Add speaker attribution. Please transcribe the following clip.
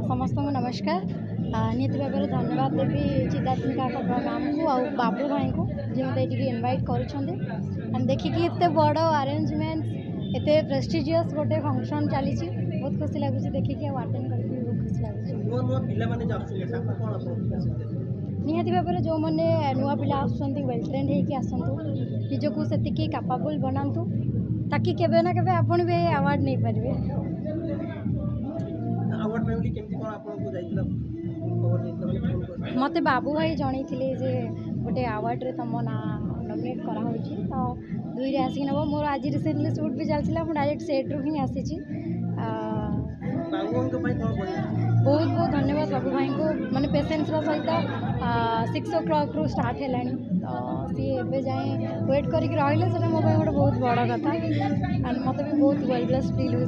Speaker 1: समस्त को नमस्कार। निहत भाव में धन्यवाद देवी चिदात्मिका मैम को आ बाबू भाई को जो मत ये इनवाइट कर देखिए एत बड़ अरेंजमेंट एत प्रेस्टिजियस गोटे फंक्शन चली बहुत खुशी लगुच देखिए अटेंड कर बहुत खुशी लगुच निहत भाव में जो मैंने नुआ पिला वेल ट्रेंड होकर आसतु निजक से कैपेबल बनातु ताकि केवे ना केवे आपण भी अवार्ड नहीं पारे। मत बाबू भाई जन जे गोटे अवार्ड तुम ना नॉमिनेट कराई तो दुई आसिक नब मोर आज रिसेंटली शूट भी चलता मुझे डायरेक्ट सेट्रु ही आसी बहुत बहुत धन्यवाद बाबू भाई को माने पेशेंस सहित 6 o'clock रू स्टार्ट है तो सी एवं जाए वेट करके रही से मोबाइल गोटे बहुत बड़ कथा एंड मत भी बहुत वेल ब्लेस्ड फील हो।